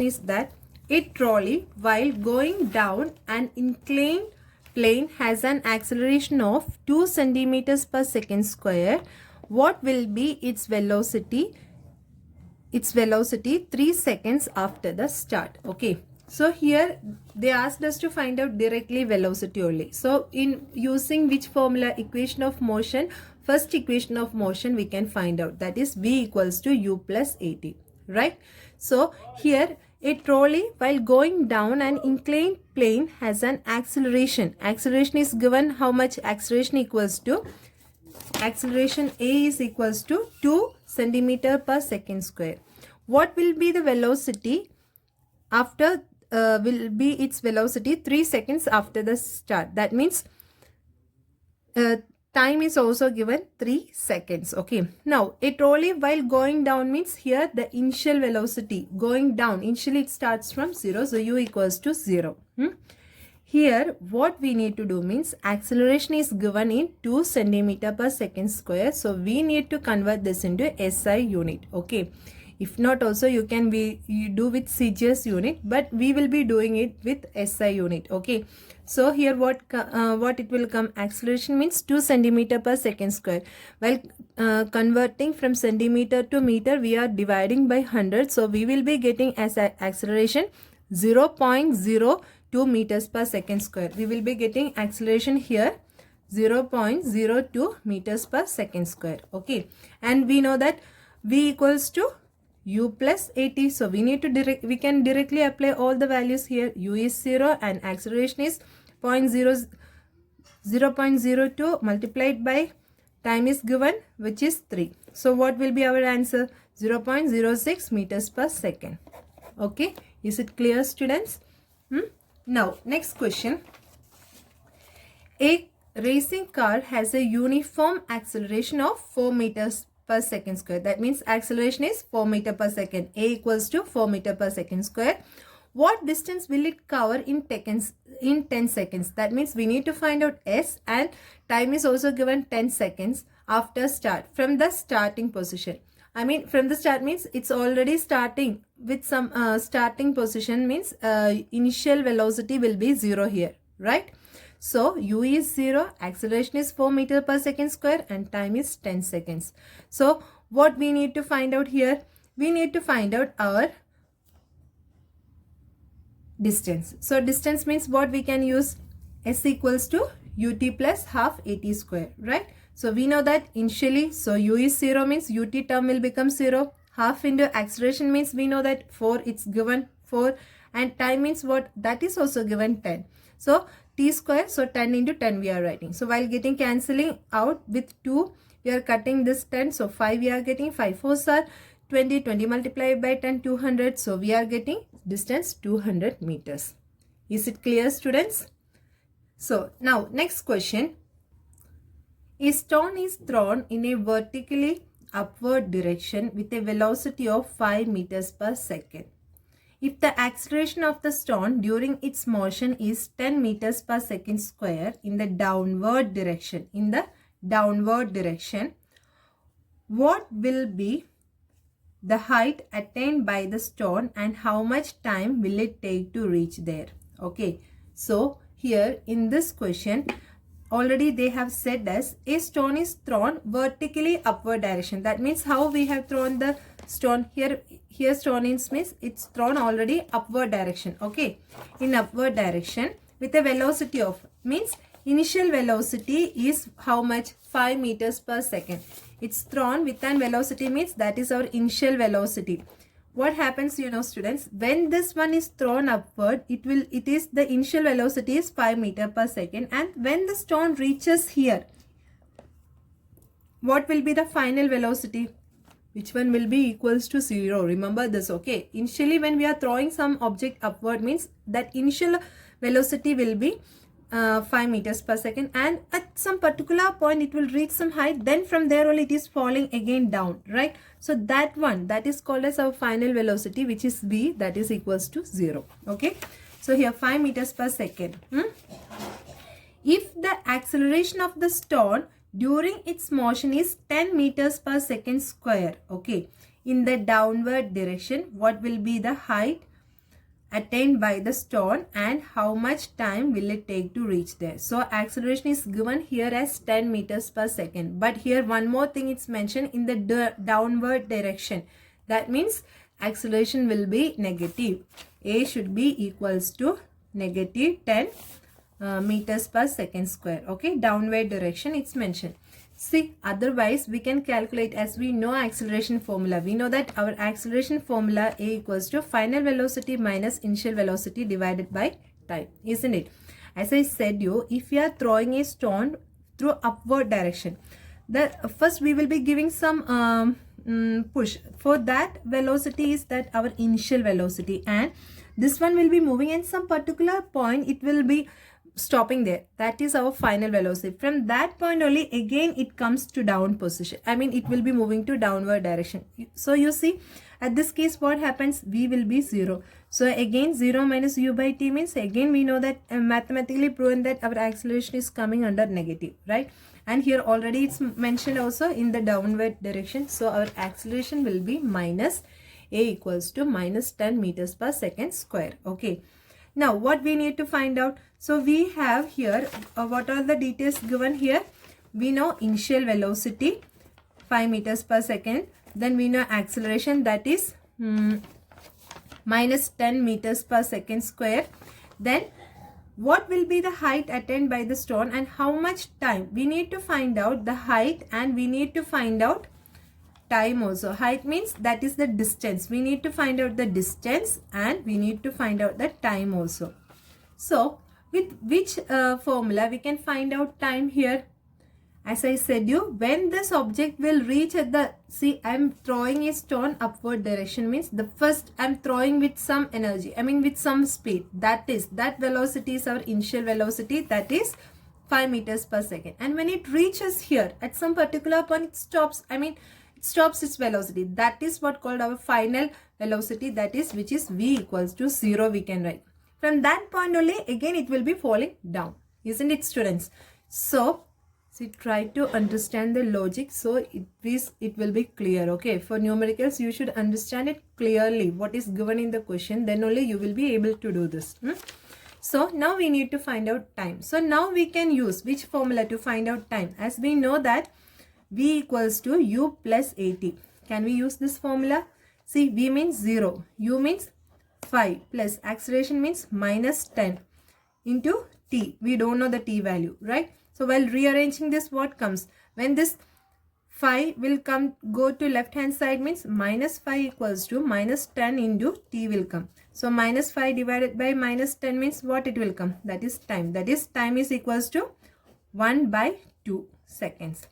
is that a trolley while going down an inclined plane has an acceleration of 2 centimeters per second square. What will be its velocity? Its velocity 3 seconds after the start. Okay. So here they asked us to find out directly velocity only. So in using which formula? Equation of motion. First equation of motion we can find out, that is v equals to u plus at, right? So here a trolley while going down an inclined plane has an acceleration. Acceleration is given. How much? Acceleration equals to, acceleration a is equals to 2 centimeter per second square. What will be the velocity after, will be its velocity 3 seconds after the start? That means time is also given 3 seconds. Okay. Now a trolley while going down means here the initial velocity going down. Initially it starts from 0. So u equals to 0. Here what we need to do means acceleration is given in 2 centimeter per second square. So we need to convert this into SI unit. Okay. If not also you can you do with CGS unit, but we will be doing it with SI unit. Okay. So here what it will come? Acceleration means 2 centimeter per second square. While converting from centimeter to meter, we are dividing by 100. So we will be getting as acceleration 0.02 meters per second square. We will be getting acceleration here 0.02 meters per second square. Okay. And we know that v equals to u plus at. So we need to we can directly apply all the values here. U is 0 and acceleration is 0.02 multiplied by time is given, which is 3. So what will be our answer? 0.06 meters per second. Okay. Is it clear, students? Now next question. A racing car has a uniform acceleration of 4 meters per second square. That means acceleration is 4 meter per second. A equals to 4 meter per second square. What distance will it cover in 10 seconds? That means we need to find out S, and time is also given 10 seconds after start, from the starting position. I mean from the start means it's already starting with some starting position means initial velocity will be 0 here, right? So u is 0, acceleration is 4 meter per second square and time is 10 seconds. So what we need to find out here? We need to find out our distance. So distance means what we can use? S equals to ut plus half at square, right? So we know that initially, so u is 0 means ut term will become 0. Half into acceleration means we know that 4, it's given 4, and time means what? That is also given 10. So t square, so 10 into 10 we are writing. So while getting cancelling out with 2, we are cutting this 10. So 5 we are getting, 5 4s are 20, 20 multiplied by 10, 200. So we are getting distance 200 meters. Is it clear, students? So now next question. A stone is thrown in a vertically upward direction with a velocity of 5 meters per second. If the acceleration of the stone during its motion is 10 meters per second square in the downward direction, what will be the height attained by the stone and how much time will it take to reach there? Okay. So here in this question, already they have said as a stone is thrown vertically upward direction. That means how we have thrown the stone here. Here stone means it's thrown already upward direction. Okay. In upward direction with a velocity of, means initial velocity is how much? 5 meters per second. It's thrown with an velocity means that is our initial velocity. What happens, you know, students, when this one is thrown upward, it is the initial velocity is 5 meter per second, and when the stone reaches here, what will be the final velocity? Which one will be equals to 0? Remember this, okay? Initially when we are throwing some object upward means that initial velocity will be 5 meters per second, and at some particular point it will reach some height, then from there only it is falling again down, right? So that one, that is called as our final velocity, which is v, that is equals to 0. Okay, so here 5 meters per second. If the acceleration of the stone during its motion is 10 meters per second square, okay, in the downward direction, what will be the height attained by the stone and how much time will it take to reach there. So acceleration is given here as 10 meters per second. But here one more thing it's mentioned in the downward direction. That means acceleration will be negative. A should be equals to negative 10 meters per second square. Okay, downward direction it's mentioned. See, otherwise we can calculate, as we know acceleration formula. We know that our acceleration formula A equals to final velocity minus initial velocity divided by time, isn't it? As I said you, if you are throwing a stone through upward direction, first we will be giving some push. For that velocity is that our initial velocity, and this one will be moving at some particular point, it will be stopping there. That is our final velocity. From that point only again it comes to down position. I mean it will be moving to downward direction. So you see at this case what happens, v will be 0. So again 0 minus u by t means, again we know that mathematically proven that our acceleration is coming under negative, right? And here already it's mentioned also in the downward direction. So our acceleration will be minus a equals to minus 10 meters per second square. Okay. Now what we need to find out? So we have here what are the details given here? We know initial velocity 5 meters per second. Then we know acceleration, that is minus 10 meters per second square. Then what will be the height attained by the stone and how much time? We need to find out the height and we need to find out time also. Height means that is the distance. We need to find out the distance and we need to find out the time also. So with which formula we can find out time here? As I said you, when this object will reach at the, see I am throwing a stone upward direction means the first I am throwing with some energy, I mean with some speed. That velocity is our initial velocity, that is 5 meters per second. And when it reaches here at some particular point it stops, I mean it stops its velocity. That is what called our final velocity, that is which is v equals to 0 we can write. From that point only again it will be falling down, isn't it students? So try to understand the logic so it will be clear. Okay, for numericals you should understand it clearly what is given in the question, then only you will be able to do this. So now we need to find out time. So now we can use which formula to find out time? As we know that v equals to u plus at. Can we use this formula? See, v means 0, u means 5 plus acceleration means minus 10 into t. We don't know the t value, right? So while rearranging this, what comes? When this 5 will go to left hand side means minus 5 equals to minus 10 into t will come. So minus 5 divided by minus 10 means what it will come? That is time. That is time is equals to 1 by 2 seconds.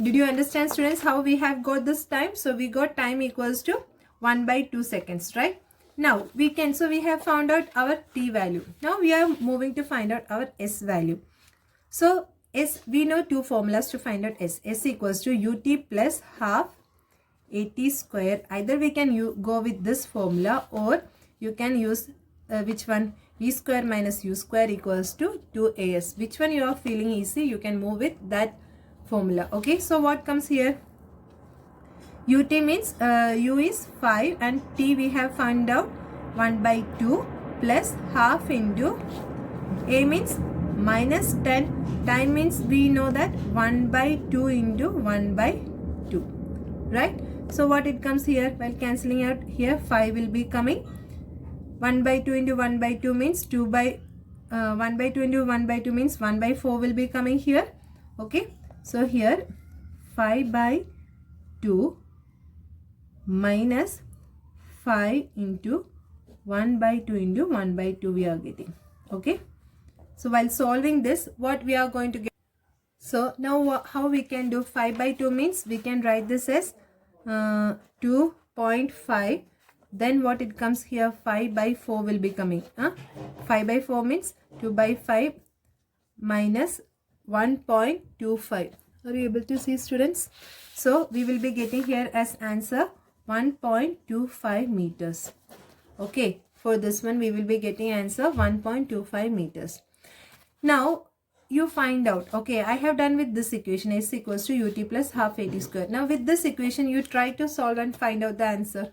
Did you understand students how we have got this time? So we got time equals to 1 by 2 seconds, right? Now we can, so we have found out our t value. Now we are moving to find out our s value. So s, we know two formulas to find out s. S equals to ut plus half at square. Either we can go with this formula or you can use which one? V square minus u square equals to 2as. Which one you are feeling easy, you can move with that formula. Okay, so what comes here? Ut means u is 5 and t we have found out 1 by 2 plus half into a means minus 10. Time means we know that 1 by 2 into 1 by 2, right? So what it comes here? While cancelling out here 5 will be coming. 1 by 2 into 1 by 2 means 2 by 1 by 2 into 1 by 2 means 1 by 4 will be coming here. Okay, so here 5 by 2 minus 5 into 1 by 2 into 1 by 2 we are getting. Okay, so while solving this, what we are going to get? So now how we can do? 5 by 2 means we can write this as 2.5. Then what it comes here? 5 by 4 will be coming. 5 by 4 means 2 by 5 minus 1.25. Are you able to see students? So we will be getting here as answer 1.25 meters. Okay, for this one we will be getting answer 1.25 meters. Now you find out, okay, I have done with this equation, s equals to ut plus half at square. Now with this equation you try to solve and find out the answer.